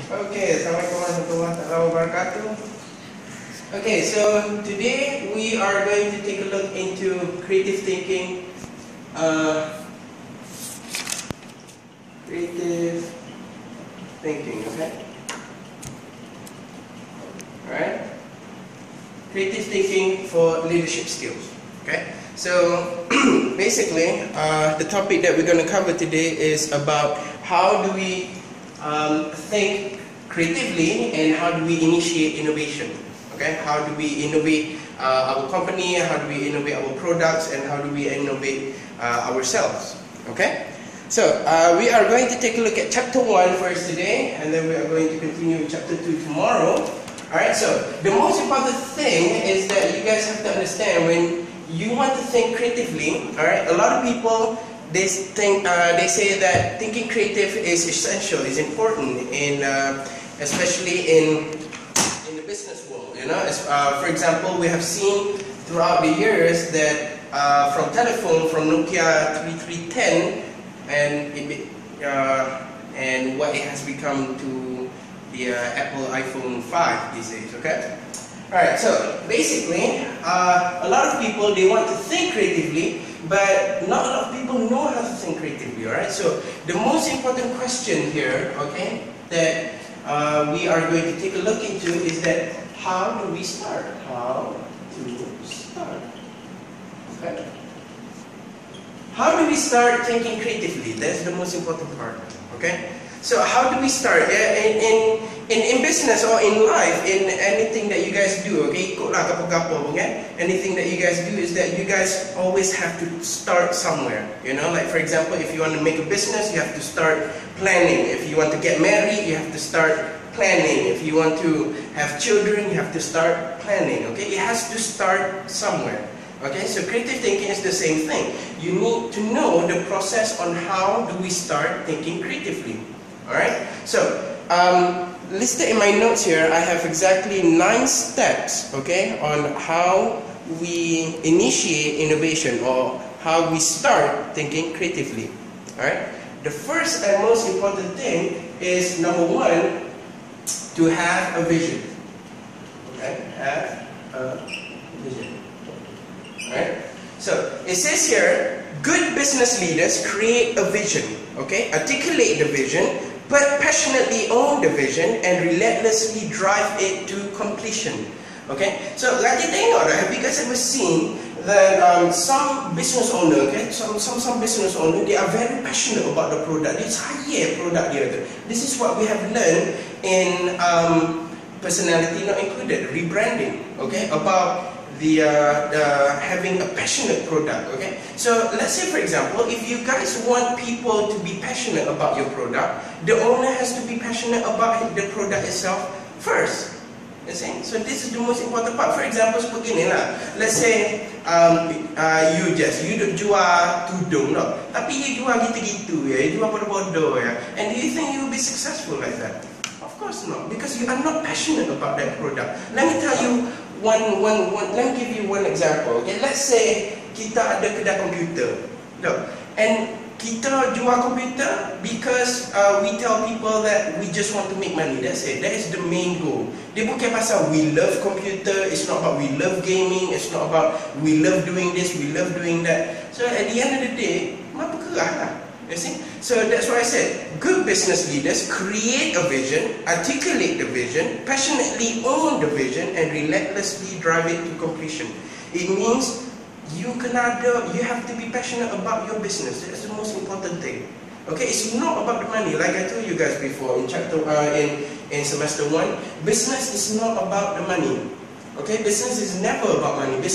Okay, Assalamualaikum warahmatullahi wabarakatuh. Okay, so today we are going to take a look into creative thinking. Creative thinking, okay? Alright? Creative thinking for leadership skills, okay? So basically, the topic that we're going to cover today is about how do we think creatively and how do we initiate innovation. Okay, how do we innovate our company, how do we innovate our products, and how do we innovate ourselves. Okay, so we are going to take a look at chapter 1 first today, and then we are going to continue with chapter 2 tomorrow. Alright, so the most important thing is that you guys have to understand when you want to think creatively. Alright, a lot of people they say that thinking creative is essential, is important in especially in the business world. You know, for example, we have seen throughout the years that from telephone, from Nokia 3310, and what it has become to the Apple iPhone 5 these days. Okay. Alright, so basically, a lot of people, they want to think creatively, but not a lot of people know how to think creatively. Alright, so the most important question here, okay, that we are going to take a look into is that how do we start? How to start? Okay. How do we start thinking creatively? That's the most important part. Okay. So how do we start? In business or in life, in anything that you guys do, okay? Anything that you guys do is that you guys always have to start somewhere. You know, like for example, if you want to make a business, you have to start planning. If you want to get married, you have to start planning. If you want to have children, you have to start planning. Okay, it has to start somewhere. Okay, so creative thinking is the same thing. You need to know the process on how do we start thinking creatively. Alright, so listed in my notes here, I have exactly 9 steps, okay, on how we initiate innovation or how we start thinking creatively. Alright, the first and most important thing is number 1, to have a vision. Okay, have a vision. Alright, so it says here, good business leaders create a vision, okay, articulate the vision, but passionately own the vision and relentlessly drive it to completion. Okay, so like you tengok, have you guys ever seen that some business owner, okay, some business owner, they are very passionate about the product. They say product dia tu. This is what we have learned in personality not included, rebranding. Okay, about the having a passionate product. Okay, so let's say for example, if you guys want people to be passionate about your product, the owner has to be passionate about the product itself first. You see? So this is the most important part. For example, begini lah. Let's say you jual tudung no, tapi you jual gitu-gitu ya, you jual bodoh-bodoh ya. And do you think you will be successful like that? Of course not, because you are not passionate about that product. Let me tell you let me give you one example. Okay, let's say kita ada kedai komputer. Look, and kita jual komputer because we tell people that we just want to make money. That's it. That is the main goal. Dia bukan pasal we love computer. It's not about we love gaming. It's not about we love doing this, we love doing that. So at the end of the day, apa kerah lah. You see? So that's why I said, good business leaders create a vision, articulate the vision, passionately own the vision, and relentlessly drive it to completion. It means you have to be passionate about your business. That's the most important thing. Okay, it's not about the money. Like I told you guys before in chapter in semester 1, business is not about the money. Okay, business is never about money. A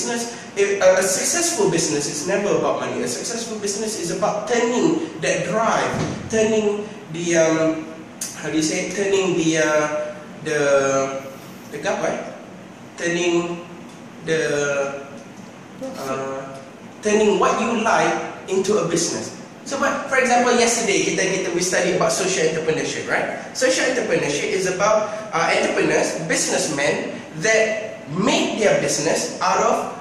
successful business is never about money. A successful business is about turning that drive, turning the how do you say? Turning turning what you like into a business. So, for example, yesterday we studied about social entrepreneurship, right? Social entrepreneurship is about entrepreneurs, businessmen that make their business out of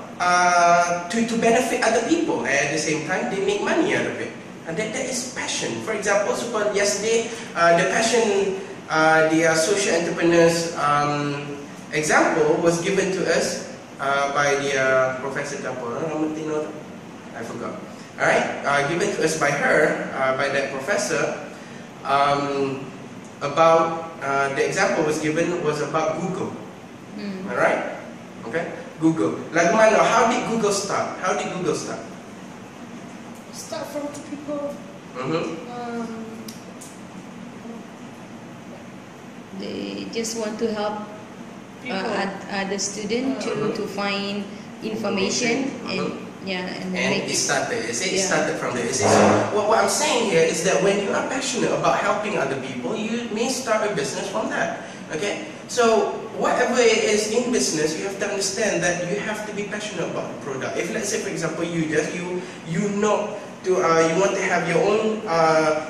to benefit other people, and at the same time they make money out of it. And that is passion. For example, yesterday the passion the social entrepreneurs example was given to us by the Professor Kapoor. I forgot. Alright, given to us by her, by that professor, about the example was given was about Google. Alright? Okay? Google. Like Mano, how did Google start? How did Google start? Start from two people. They just want to help other students to find information and it started. It started from there. So what I'm saying here is that when you are passionate about helping other people, you may start a business from that. Okay? So whatever it is in business, you have to understand that you have to be passionate about the product. If let's say for example you want to have your own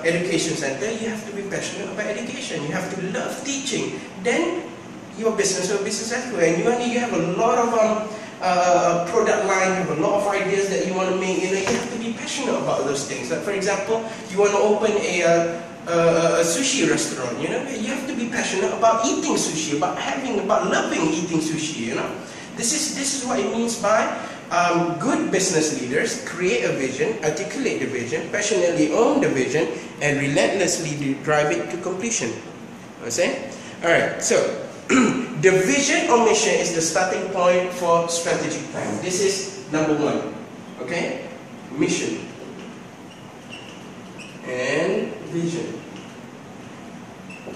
education center, you have to be passionate about education. You have to love teaching. Then your business will be successful, and you have a lot of product line, you have a lot of ideas that you want to make. You have to be passionate about those things. Like for example, you want to open a sushi restaurant. You have to be passionate about eating sushi, about loving eating sushi. This is what it means by good business leaders create a vision, articulate the vision, passionately own the vision, and relentlessly drive it to completion. Okay? Alright, so the vision or mission is the starting point for strategic plan. This is number one. Okay? Mission and vision.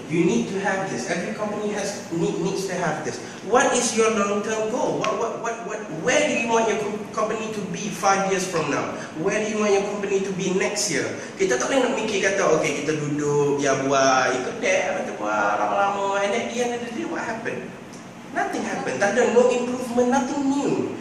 You need to have this. Every company needs to have this. What is your long-term goal? Where do you want your company to be 5 years from now? Where do you want your company to be next year? Kita tak boleh nak mikir kata, okay, kita duduk, biar buat, ikut dek, kita buat lama-lama, and at the end of the day, what happened? Nothing happened. Tak ada, no improvement, nothing new.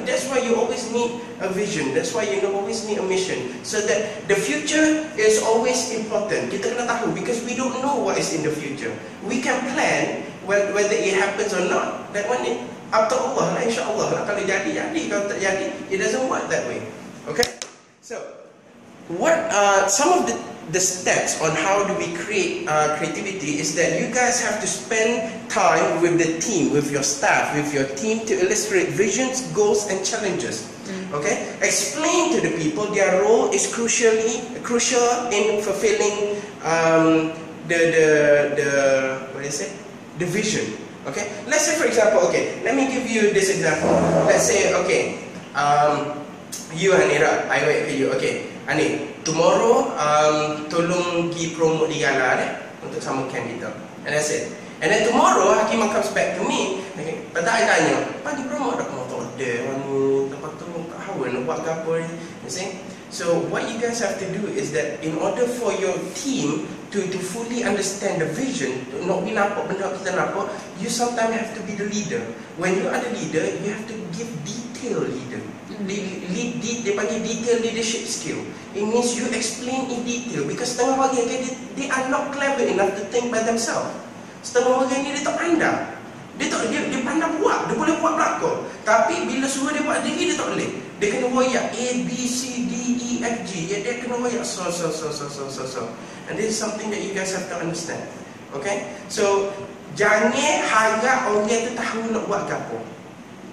That's why you always need a vision. That's why you always need a mission. So that the future is always important. Kita kena tahu, because we don't know what is in the future. We can plan whether it happens or not. That one up to Allah lah, insyaAllah lah. Kalau jadi, kalau tak jadi, it doesn't work that way. Okay? So, what some of the steps on how do we create creativity is that you guys have to spend time with the team, with your staff, with your team to illustrate visions, goals, and challenges. Okay? Explain to the people their role is crucial in fulfilling the vision. Okay? Let's say for example, okay, let me give you this example. Let's say, okay, you Hanira, I wait for you. Okay, Ani, tomorrow tolong pergi promote di Gala untuk sama camp kita. And that's it. And then tomorrow Hakim comes back to me. Okay, pada I tanya, pagi promote tak mau tak ada, lepas tu tak tahu nak buat apa. You see? So what you guys have to do is that in order for your team to fully understand the vision, nak nampak benda kita nampak, you sometimes have to be the leader. When you are the leader, you have to give detail leader. They panggil detail leadership skill. It means you explain in detail, because setengah orang they are not clever enough to think by themselves. Setengah orang ni dia tak pandai. Dia pandai buat, dia boleh buat belakang. Tapi bila suruh dia buat diri, dia tak boleh. Dia kena royak A, B, C, D, E, F, G. Dia kena royak so. And this is something that you guys have to understand. Okay? So, jangan harap orang tu tahu nak buat apa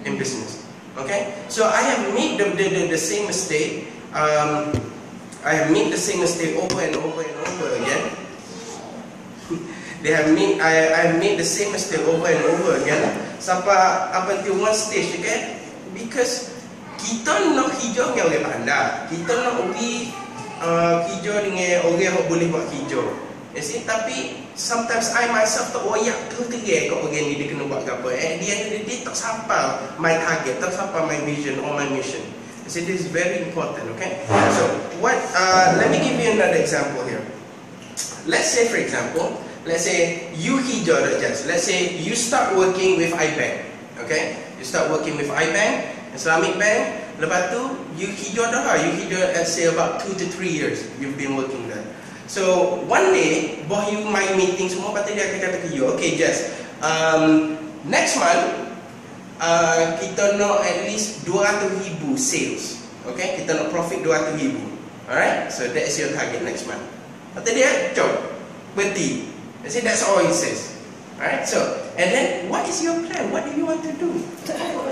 in business. Okay? So, I have made the same mistake. I have made the same mistake over and over and over again. I have made the same mistake over and over again. Sampai up until one stage, okay? Because kita nak hijau dengan orang pandai. Kita nak pergi hijau dengan orang yang boleh buat hijau. You see? Tapi sometimes I myself tak wayak terus-terus kat orang ni dia kena buat apa. At the end of the day, tak sampai my target, tak sampai my vision or my mission. You see, this is very important, okay? So, let me give you another example here. Let's say, for example, let's say you hijau just. Let's say you start working with iBank, okay? You start working with iBank, Islamic Bank. Lepas tu, you hijau dah lah. You hijau, let's say about 2 to 3 years you've been working there. So one day, boss you main meeting semua, lepas tu dia akan kata ke you, okay Jess, next month kita nak at least 200,000 sales, okay? Kita nak profit 200,000. Alright, so that is your target next month. Lepas tu dia, jom berhenti. You see, that's all it says. Alright, so, and then what is your plan? What do you want to do?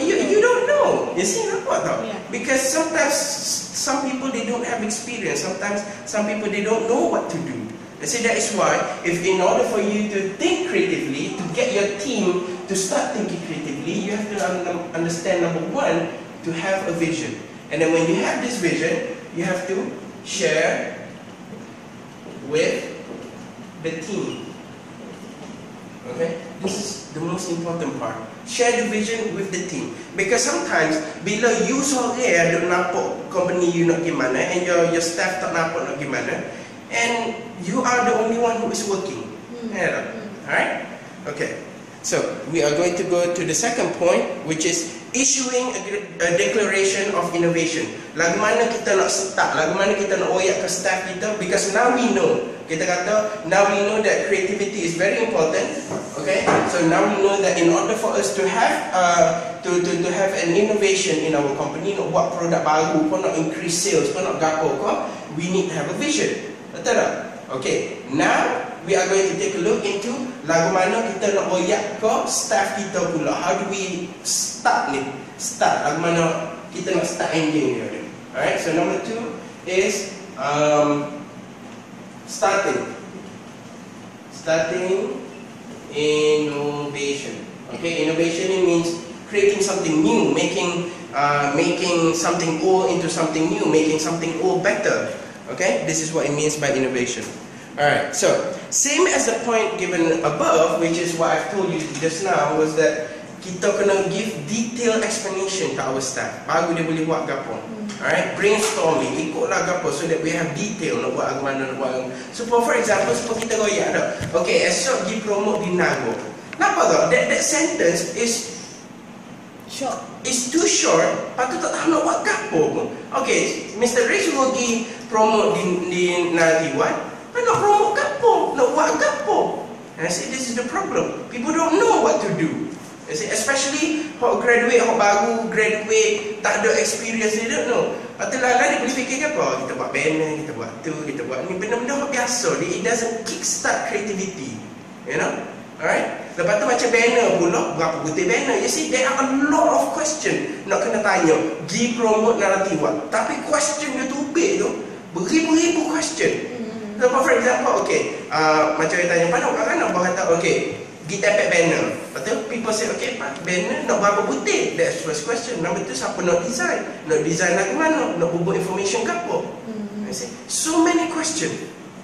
You don't know. You see, what though? Yeah. Because sometimes some people they don't have experience. Sometimes some people they don't know what to do. You see, that is why, if in order for you to think creatively, to get your team to start thinking creatively, you have to understand, number one, to have a vision. And then when you have this vision, you have to share with the team. Okay, this is the most important part. Share the vision with the team. Because sometimes bila you seorang ada nampak company you nak gimana, and your staff tak nampak nak gimana, and you are the only one who is working. Alright? Okay. So we are going to go to the second point, which is issuing a declaration of innovation. Lagu mana kita nak start, lagu mana kita nak oyak ke staff kita, because now we know. Kita kata, now we know that creativity is very important. Okay, so now we know that in order for us to have to have an innovation in our company, nak buat produk baru, kau nak increase sales, kau nak gapo kau, we need to have a vision. Betul tak? Okay, now we are going to take a look into lagu mana kita nak oyak ke staff kita pula. How do we start ni? Start, lagu mana kita nak start engine ni. Alright, so number 2 is starting innovation. Okay, innovation it means creating something new, making something old into something new, making something old better. Okay, this is what it means by innovation. Alright, so same as the point given above, which is what I've told you just now, was that kita kena give detailed explanation to our staff baru dia boleh buat gapo. Alright, brainstorming, ikutlah gapo, so that we have detail nak buat mana nak buat. So for example, kita royak dah. Okay, esok pergi promote di Nago. Kenapa tau? That sentence is short. It's too short. Patut tak tahu nak buat gapo pun. Okay, Mr. Ray suruh pergi promote di Nadiwan. Nak promote gapo? Nak buat gapo? And I say this is the problem. People don't know what to do. I say, especially hok graduate, hok baru graduate, tak ada experience, they don't know. Atau lah dia boleh fikir apa? Kita buat banner, kita buat tu, kita buat ni, benda-benda hok biasa. It doesn't kickstart creativity, you know. Alright. Lepas tu macam banner pula, berapa butir banner? You see, there are a lot of question nak kena tanya. Gi promote naratif. Tapi question dia tu big tu, beribu-ribu question. So for example, okay, macam dia tanya, mana orang nak buat kata, okay, pergi tempel banner. Lepas tu people say, okay, banner nak berapa butir? That's first question. Number 2, siapa nak design? Nak design lagu mana? Nak buat information ke apa? I say, so many questions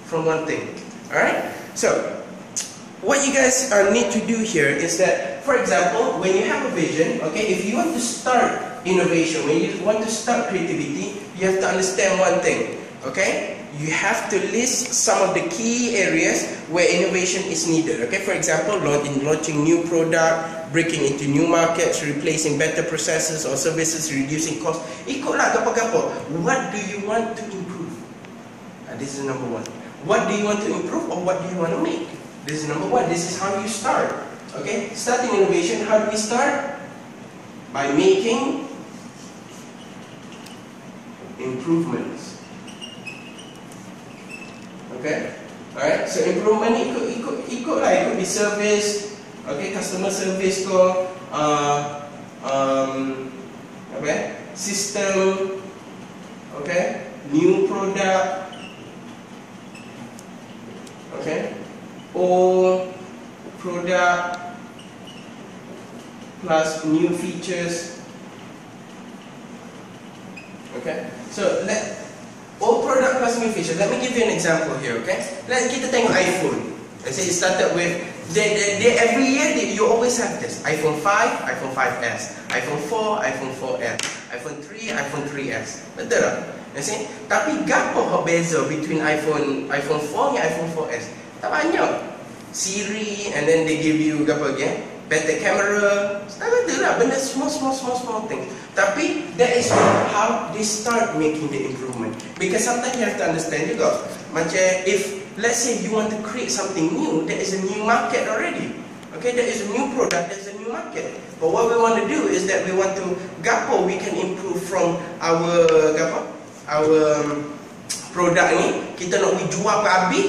from one thing. Alright? So, what you guys need to do here is that, for example, when you have a vision, okay, if you want to start innovation, when you want to start creativity, you have to understand one thing, okay? You have to list some of the key areas where innovation is needed. Okay, for example, in launching new product, breaking into new markets, replacing better processes or services, reducing costs. Ikutlah gapo-gapo. What do you want to improve? This is number 1. What do you want to improve or what do you want to make? This is number 1. This is how you start. Okay, starting innovation. How do we start? By making improvements. Okay, alright. So improvement ikut lah. It could be service, okay, customer service ko, system, okay, new product, okay, old product plus new features. Okay, so old product plus new features. Let me give you an example here, okay? Kita tengok iPhone. Let's say it started with, every year you always have this. iPhone 5, iPhone 5S, iPhone 4, iPhone 4S, iPhone 3, iPhone 3S. Betul tak? Let's say, tapi gapo hok beza between iPhone 4 and iPhone 4S? Tak banyak. Siri, and then they give you gapo again? Better camera. Tak betul lah. Benda small things. Tapi that is how they start making the improvement. Because sometimes you have to understand juga, macam if let's say you want to create something new, there is a new market already. Okay, there is a new product, there is a new market. But what we want to do is that we want to gapo we can improve from our product ni. Kita nak jual ke habis,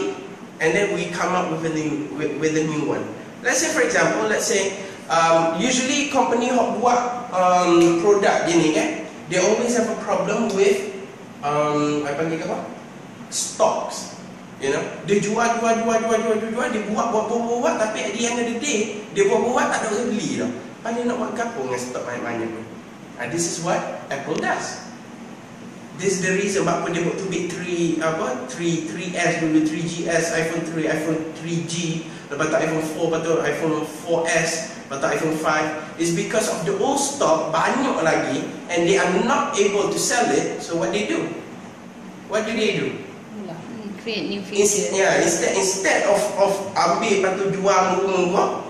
and then we come up with a new one. Let's say for example, usually company hok buat produk gini kan, they always have a problem with apa panggil apa? Stocks. You know, dia jual, dia buat, tapi at the end of the day, dia buat tak ada orang beli tau. Dia nak buat gapo dengan stok banyak-banyak pun. This is what Apple does. This is the reason kenapa dia buat tu big 3S dulu, 3GS, iPhone 3, iPhone 3G, lepas tu iPhone 4, lepas tu iPhone 4S, lepas tu iPhone 5. Is because of the old stock banyak lagi and they are not able to sell it. So what they do? What do they do? Create new features. Instead of ambil lepas tu jual murah-murah,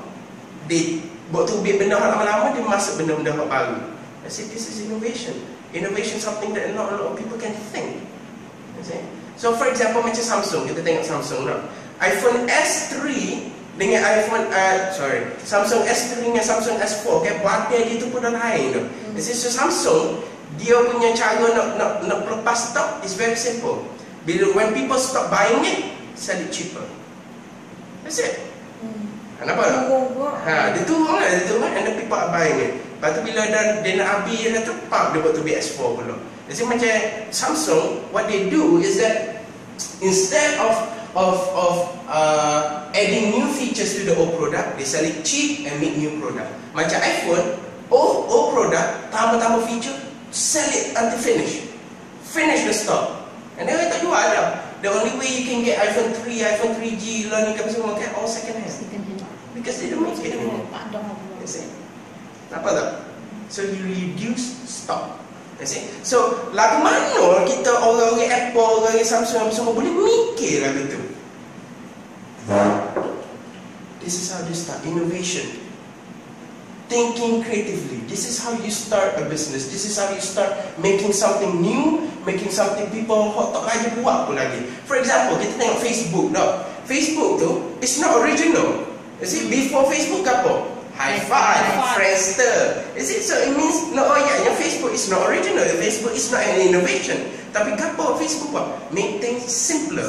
dia buat tu big benda lama-lama, dia masuk benda-benda baru. I say this is innovation. Innovation something that not a lot of people can think. So for example macam Samsung, kita tengok Samsung lah. iPhone S3 dengan Samsung S3 dengan Samsung S4 kan, baterai dia tu pun dah lain tu. So Samsung, dia punya cara nak lepas stock is very simple. When people stop buying it, sell it cheaper. That's it. Kenapa? Dia turun and the people are buying it. Lepas tu bila dia nak habis, dia terpak, dia buat tu BS4 pula. Jadi macam Samsung, what they do is that instead of adding new features to the old product, they sell it cheap and make new product. Macam iPhone, old product, tambah feature, sell it until finish the stock. And then tak jual dah. The only way you can get iPhone 3, iPhone 3G, ni kan semua kan all second hand. Because they don't make it anymore. You see? Nampak tak? So you reduce stock. You see? So lagu mana kita orang-orang Apple, orang Samsung semua boleh mikir lagu tu? This is how they start innovation. Thinking creatively. This is how you start a business. This is how you start making something new, making something people tak lagi buat pun lagi. For example, kita tengok Facebook dah. Facebook tu, it's not original. You see, before Facebook apa? High Five, Friendster. You see, so it means, your Facebook is not original. Facebook is not an innovation. Tapi apa Facebook buat? Make things simpler.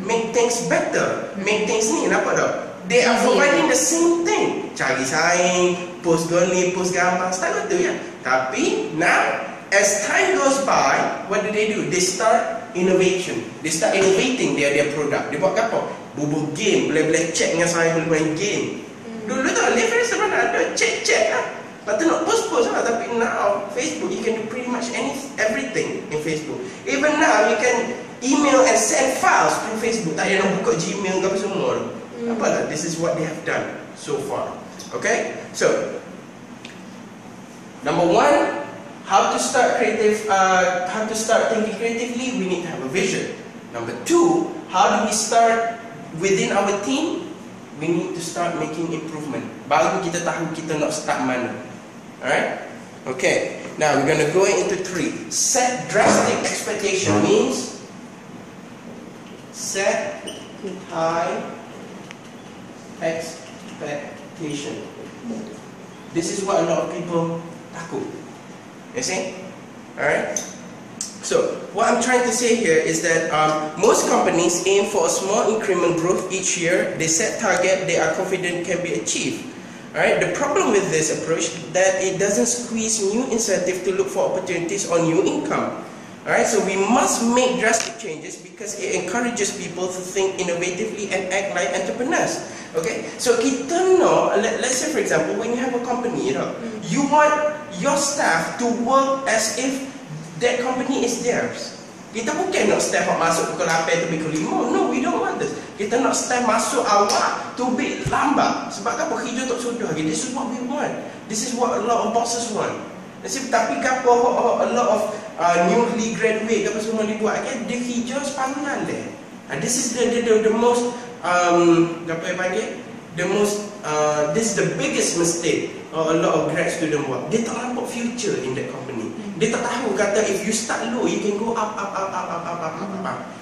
Make things better. Make things ni, nampak tak? They are providing the same thing. Cari saing, post goni, post gambar, style tu ya. Tapi now, as time goes by, what do? They start innovation. They start innovating their product. Dia buat apa? Bubuh game, boleh chat dengan saya, boleh main game. Dulu tak, level sebenarnya ada chat lah. Lepas tu nak post lah. Tapi now, Facebook, you can do pretty much everything in Facebook. Even now, you can email and send files through Facebook. Tak payah nak buka Gmail ke apa semua. Apalah, this is what they have done so far. Okay, so number one, how to start thinking creatively. We need to have a vision. Number two, how do we start within our team? We need to start making improvement. Baru kita tahu kita nak start mana. Alright? Okay. Now we're going to go into 3. Set drastic expectation means set high expectation. This is what a lot of people takut. You see? Alright? So, what I'm trying to say here is that most companies aim for a small increment growth each year. They set target they are confident can be achieved. Alright? The problem with this approach is that it doesn't squeeze new incentive to look for opportunities or new income. Alright? So we must make drastic changes because it encourages people to think innovatively and act like entrepreneurs. Okay? So kita know, let's say for example, when you have a company, you want your staff to work as if that company is theirs. Kita bukan nak staff masuk pukul 8 tu pukul 5. No, we don't want this. Kita nak staff masuk awal tu lambat. Sebab apa? Kerja tak sudah. This is what we want. This is what a lot of bosses want. Tapi apa a lot of newly graduate apa semua dibuat kan, dia kerja sepanjang deh. This is the most apa yang panggil? This is the biggest mistake a lot of grad student buat. Dia tak nampak future in that company. Dia tak tahu kata if you start low, you can go up.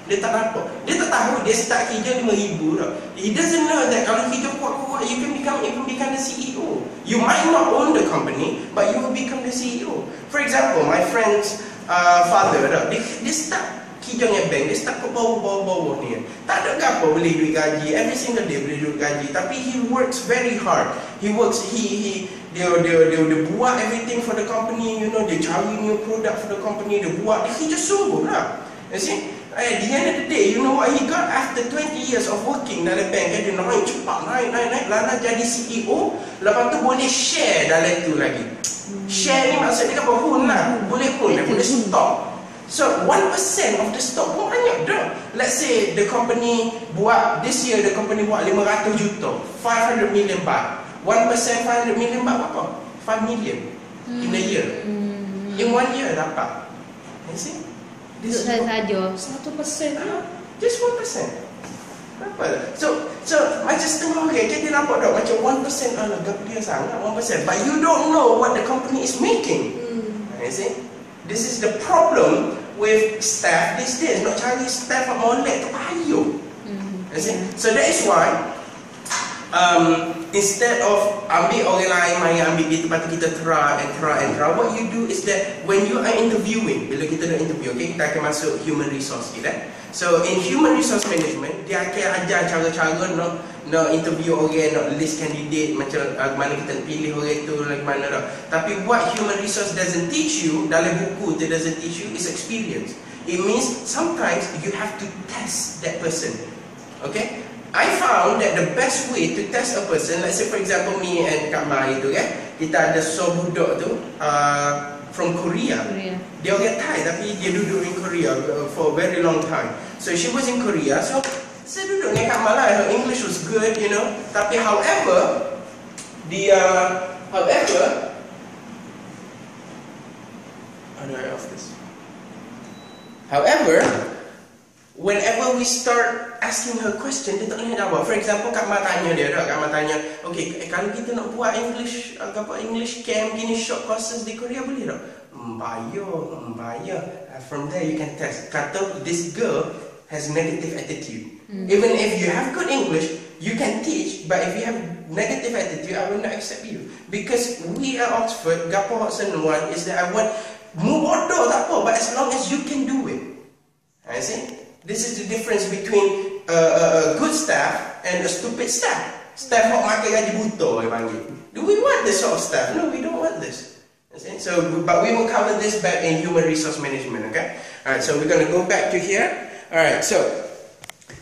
Dia tak nampak. Dia tak tahu dia start kerja 5,000 tau. He doesn't know that kalau kerja kuat-kuat, you can become the CEO. You might not own the company, but you will become the CEO. For example, my friend's father, dia start kijang yang bank, dia start ke bawah-bawah ni. Tak ada apa boleh duit gaji, every single day boleh duit gaji. Tapi he works very hard. Dia buat everything for the company, you know, dia cari new product for the company, dia buat, he just sungguh lah. You see? At the end of the day, you know what he got after 20 years of working dalam bank, dia naik cepat, naik, lana jadi CEO, lepas tu boleh share dalam tu lagi. Share ni maksudnya apa? Hun lah, boleh stock. So 1% of the stock pun banyak dah. Let's say the company buat, this year the company buat 500 juta, 500 million baht. 1% 500 million baht apa? 5 million in a year. In 1 year dapat. You see? Duduk saja. 1%. Just 1%. Berapa? So macam setengah orang kita nampak tak macam 1% gap dia sangat 1%. But you don't know what the company is making. You see? This is the problem with staff these days. Nak cari staff yang molek tu payung. You see? So that is why instead of ambil orang lain main ambil dia, lepas tu kita try, what you do is that when you are interviewing, bila kita nak interview, okay, kita akan masuk human resource kita. So in human resource management, dia akan ajar cara-cara nak interview orang, nak list candidate, macam mana kita nak pilih orang tu, like mana dah. Tapi what human resource doesn't teach you, dalam buku dia doesn't teach you, is experience. It means sometimes you have to test that person. Okay? I found that the best way to test a person, let's say for example me and Kak Mai tu kan, kita ada seorang budak tu from Korea. Dia orang Thai tapi dia duduk in Korea for a very long time. So she was in Korea, so saya duduk dengan Kak Mai, her English was good, you know. Tapi however, how do I off this? However, whenever we start asking her question, dia tak boleh jawab. For example, Kak Ma tanya dia, Kak Ma tanya, okay, kalau kita nak buat English camp gini, short courses di Korea, boleh tak? Bayar. From there you can test. Kata, this girl has negative attitude. Even if you have good English, you can teach, but if you have negative attitude, I will not accept you. Because we at Oxford, gapo Hudson one is that I want, mu bodoh tak apa, but as long as you can do it. I see? This is the difference between a good staff and a stupid staff. Staff who makan gaji buta, dia panggil. Do we want this sort of staff? No, we don't want this. So, but we will cover this back in human resource management, okay? Alright, so we're going to go back to here. Alright, so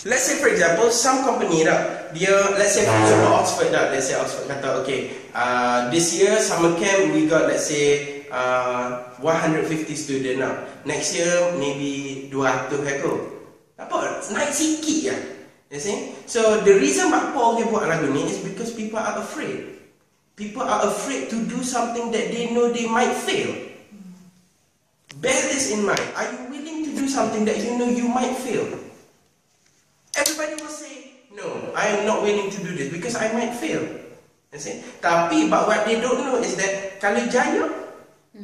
let's say for example, some company let's say for example Oxford let's say Oxford kata, okay, this year summer camp we got, let's say 150 student now. Next year maybe 200 heko. Apa? Naik sikit ya. You see? So the reason apa dia buat lagu ni is because people are afraid. People are afraid to do something that they know they might fail. Bear this in mind. Are you willing to do something that you know you might fail? Everybody will say, no, I am not willing to do this because I might fail. You see? Tapi, but what they don't know is that kalau jaya,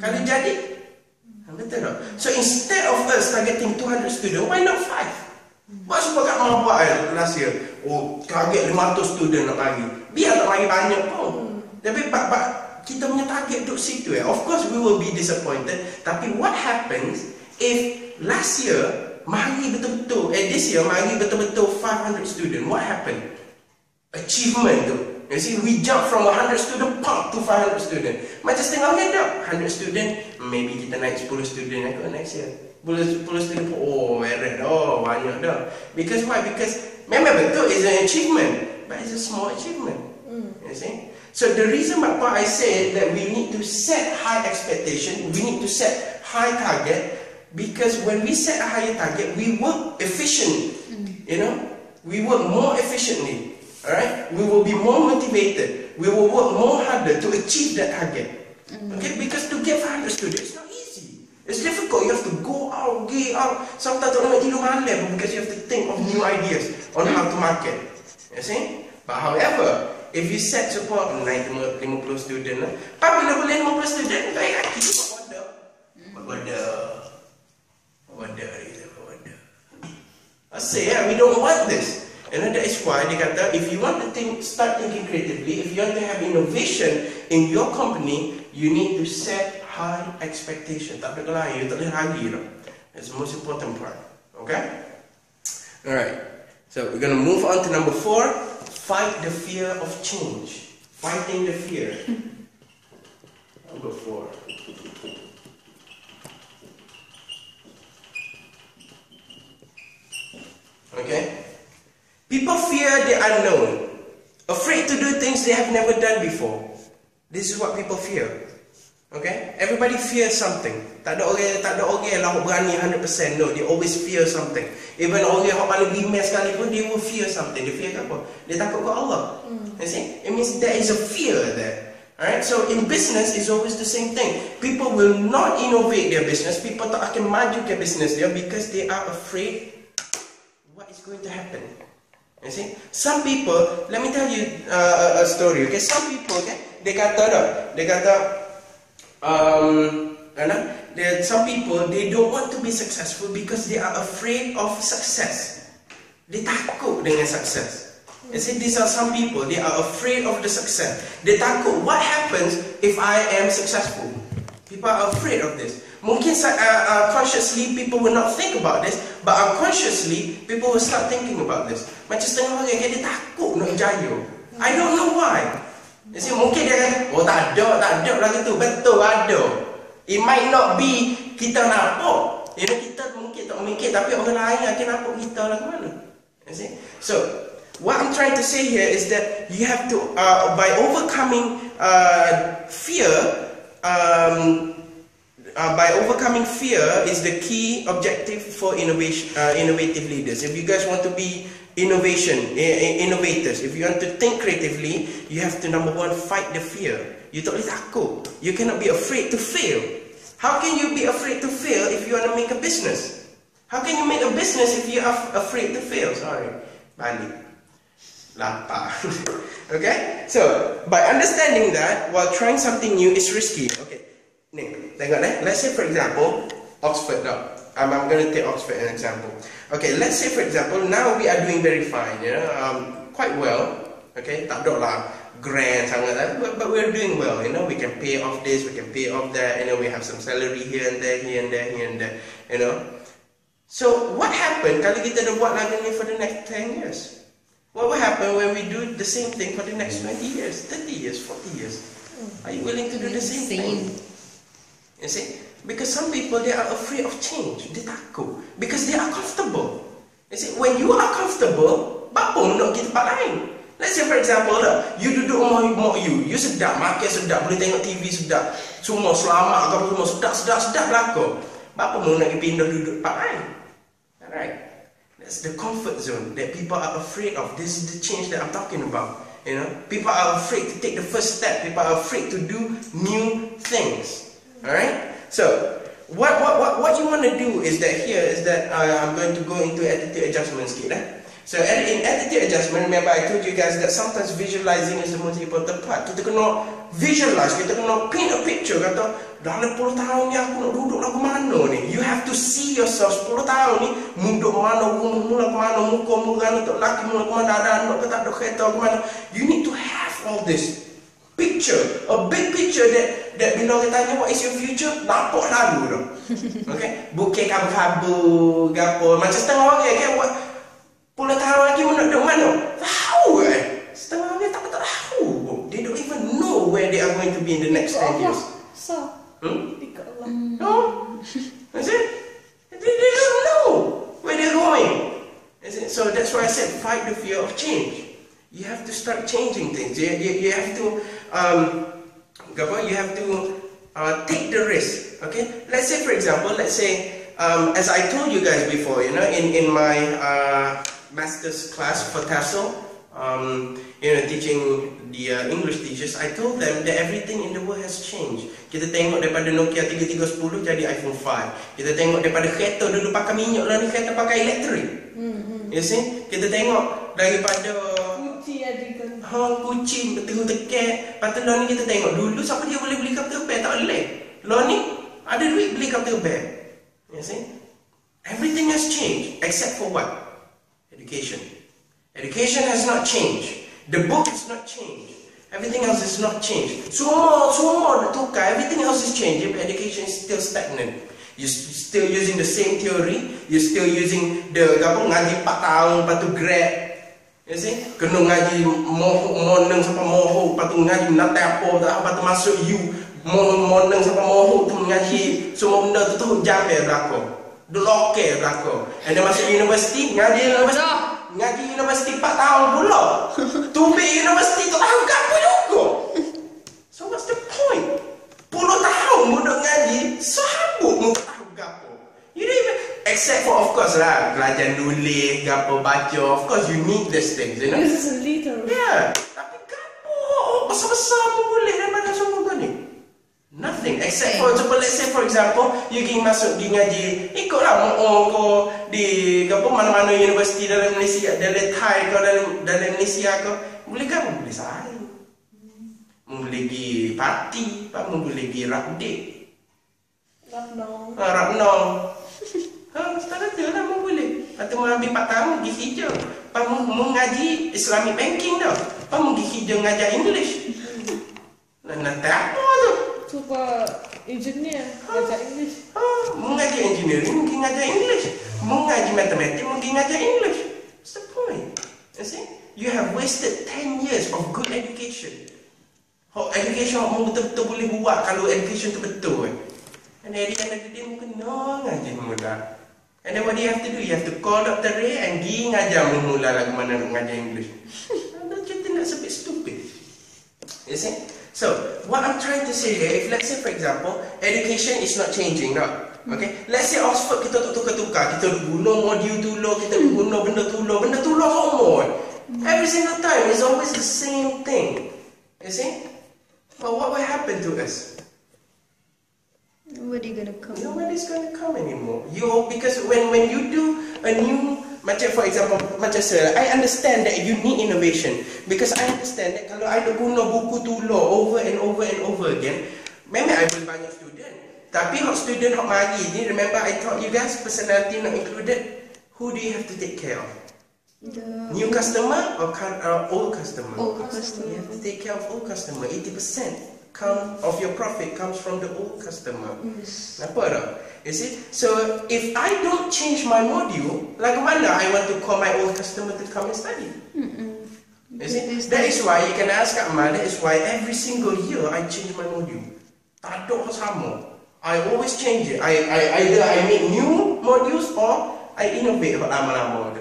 kalau jadi, betul tak? So instead of us targeting 200 students, why not 5? Buat sebab Kak Ma buat last year. Oh, target 500 student nak lagi. Biar tak lagi banyak pun. Tapi kita punya target duduk situ. Of course we will be disappointed. Tapi what happens if last year mari betul-betul, this year mari betul-betul 500 student, what happened? Achievement tu. You see, we jump from 100 student pump to 500 student. Macam setengah head 100 student, maybe kita naik 10 student next year. 10 student pun, banyak dah. Because why? Because memang betul it's an achievement, but it's a small achievement. You see? So the reason why I say that we need to set high expectation, we need to set high target, because when we set a higher target, we work efficiently. You know, we work more efficiently. Alright, we will be more motivated. We will work more harder to achieve that target. Okay, because to get 500 students, it's not easy. It's difficult. You have to go out, get out. Sometimes don't tidur malam because you have to think of new ideas on how to market. You see? But however, if you set support naik 50 student, bila boleh 50 student, baik lagi buat order. I say, we don't want this. And that is why dia kata, if you want to start thinking creatively, if you want to have innovation in your company, you need to set high expectation. Tak ada lain, you tak boleh lagi. That's the most important part. Okay? Alright. So we're gonna move on to number 4. Fight the fear of change. Fighting the fear. Number 4. Okay? People fear the unknown. Afraid to do things they have never done before. This is what people fear. Okay? Everybody fears something. Tak ada orang lah berani 100%. No, they always fear something. Even orang yang paling bimbang sekalipun, they will fear something. Dia fear apa? Dia takut ke Allah. You see? It means there is a fear there. Alright? So in business, it's always the same thing. People will not innovate their business. People tak akan maju ke business dia because they are afraid what is going to happen. You see? Some people, let me tell you a story. Okay? Some people, okay? Dia kata some people, they don't want to be successful because they are afraid of success. Dia takut dengan success. You see, these are some people, they are afraid of the success. Dia takut, what happens if I am successful? People are afraid of this. Mungkin consciously people will not think about this, but unconsciously people will start thinking about this. Macam setengah orang dia takut nak jaya. I don't know why. You see, mungkin dia kata, oh tak ada lagi tu. Betul, ada. It might not be kita nampak. You know, kita mungkin tak memikir, tapi orang lain akan nampak kita lah ke mana. You see? So, what I'm trying to say here is that you have to, by overcoming fear, is the key objective for innovative leaders. If you guys want to be innovators, if you want to think creatively, you have to, number 1, fight the fear. You tak boleh takut. You cannot be afraid to fail. How can you be afraid to fail if you want to make a business? How can you make a business if you are afraid to fail? Sorry, balik. Lapar. Okay? So, by understanding that, while trying something new is risky. Okay, ni, tengok ni. Let's say for example, Oxford now. I'm going to take Oxford as an example. Okay, let's say for example, now we are doing very fine, you know, quite well. Okay, tak ada lah grand sangat, but we're doing well, you know. We can pay off this, we can pay off that, you know. We have some salary here and there, you know. So what happened kalau kita dah buat lagu ni for the next 10 years? What will happen when we do the same thing for the next 20 years, 30 years, 40 years? Are you willing to do the same thing? You see? Because some people, they are afraid of change. Dia takut. Because they are comfortable. You see, when you are comfortable, apa nak pergi tempat lain? Let's say for example lah, you duduk rumah you sedap, makan sedap, boleh tengok TV sedap, semua selamat, apa semua sedap belakang. Apa mau nak pindah duduk tempat lain? Alright. That's the comfort zone that people are afraid of. This is the change that I'm talking about. You know, people are afraid to take the first step. People are afraid to do new things. Alright? So, what you want to do is that I'm going to go into attitude adjustment sikit. So, in attitude adjustment, remember I told you guys that sometimes visualizing is the most important part. Kita kena visualize, kita kena paint a picture. Kata, dalam 10 tahun ni aku nak duduk lagu mana ni? You have to see yourself 10 tahun ni, duduk mana, rumah lagu mana, muka mana, untuk laki mana, lagu mana, ada anak ke tak ada kereta ke mana. You need to have all this. Picture, a big picture that bila orang tanya what is your future, nampak lalu dah. Okay, bukit kabur-kabur, gapo. Macam setengah orang kan buat 10 tahun lagi nak duduk mana? Tahu setengah orang tak tahu. They don't even know where they are going to be in the next 10 years. So, dekat Allah. No, is it? They don't know where they're going. Is it? So that's why I said fight the fear of change. You have to start changing things. You have to, take the risk. Okay. Let's say, for example, as I told you guys before, you know, in my master's class for TESOL, you know, teaching the English teachers, I told them that everything in the world has changed. Kita tengok daripada Nokia 3310 jadi iPhone 5. Kita tengok daripada kereta dulu pakai minyak, lah ni kereta pakai elektrik. You see? Kita tengok daripada kucing berteru tekek. Lepas tu lah ni kita tengok dulu siapa dia boleh beli kapten bag, tak boleh. Lah ni ada duit beli kapten bag. You see? Everything has changed except for what? Education. Education has not changed. The book has not changed. Everything else is not changed. Semua dah tukar. Everything else is changed, but education is still stagnant. You still using the same theory. You still using the ngaji 4 tahun, lepas tu grad. You see? Kena ngaji moneng sampai moho, lepas tu ngaji nak apa, lepas tu masuk you moneng sampai moho tu ngaji semua benda tu jampe belakang. Deloke belakang. And then masuk universiti, ngaji universiti 4 tahun pula. Tumbi universiti tu tahu apa juga. So what's the point? 10 tahun budak ngaji, sahabuk mu tahu gapo. You don't even, except for of course lah, belajar nulis, gapo baca, of course you need these things, you know. This is little. Yeah, tapi gapo besar-besar pun boleh daripada semua tu ni. Nothing, except for, let's say for example, you pergi masuk di ngaji, ikutlah kau di gapo mana-mana universiti dalam Malaysia, dalam Thai kau dalam Malaysia kau, boleh kan? Boleh sahaja. Boleh pergi parti, boleh pergi rakdik. Rapnong. Setara tu lah boleh. Lepas tu ambil 4 tahun pergi hijau. Lepas mengaji Islamic banking tau. Lepas pergi hijau ngajar English. Nanti apa tu? Super engineer, ngajar English. Mengaji engineering, mungkin ngajar English. Mengaji matematik, mungkin ngajar English. What's the point? You see? You have wasted 10 years of good education. Education orang betul-betul boleh buat kalau education tu betul. And at the end of the day, mungkin ngaji muda. And then what do you have to do? You have to call Dr. Ray and pergi ngajar mula lagu mana nak ngajar English. Don't you think that's a bit stupid? You see? So, what I'm trying to say here, if let's say for example, education is not changing now. Okay? Let's say Oxford kita tukar-tukar. Kita guna modul tulo, kita guna benda tulo semua. Every single time, it's always the same thing. You see? But what will happen to us? Nobody gonna come. Nobody's gonna come anymore. Because when you do a new, macam for example, macam saya, I understand that you need innovation. Because I understand that kalau I guna buku tulo over and over again, memang I boleh banyak student. Tapi hot student hot mari ni, remember I taught you guys personality not included. Who do you have to take care of? The new customer or old customer? Old customer. You have to take care of old customer. 80% of your profit comes from the old customer. Yes. Nampak tak? You see? So if I don't change my module, like mana I want to call my old customer to come and study? You see? That is why you can ask Kak Ma, that is why every single year I change my module. Tak ada sama. I always change it. Either I make new modules or I innovate lama-lama.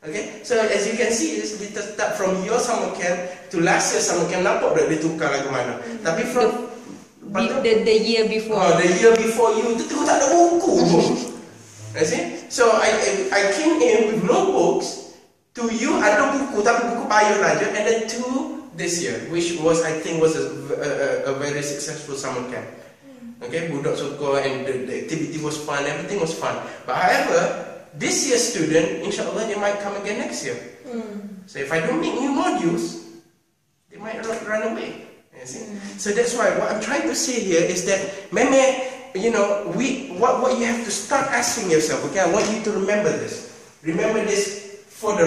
Okay, so as you can see, kita start from your summer camp to last year summer camp, nampak tak dia tukar lagu mana? Tapi from the year before. The year before you, tu tak ada buku pun. You see? So I came in with no books. To you ada buku, tapi buku payung aja. And then to this year, which was I think was a very successful summer camp. Okay, budak suka and the activity was fun, everything was fun. But however, this year's student, inshallah, they might come again next year. So if I don't make new modules, they might run away. You see? So that's why what I'm trying to say here is that, you know, what you have to start asking yourself. Okay, I want you to remember this. Remember this for the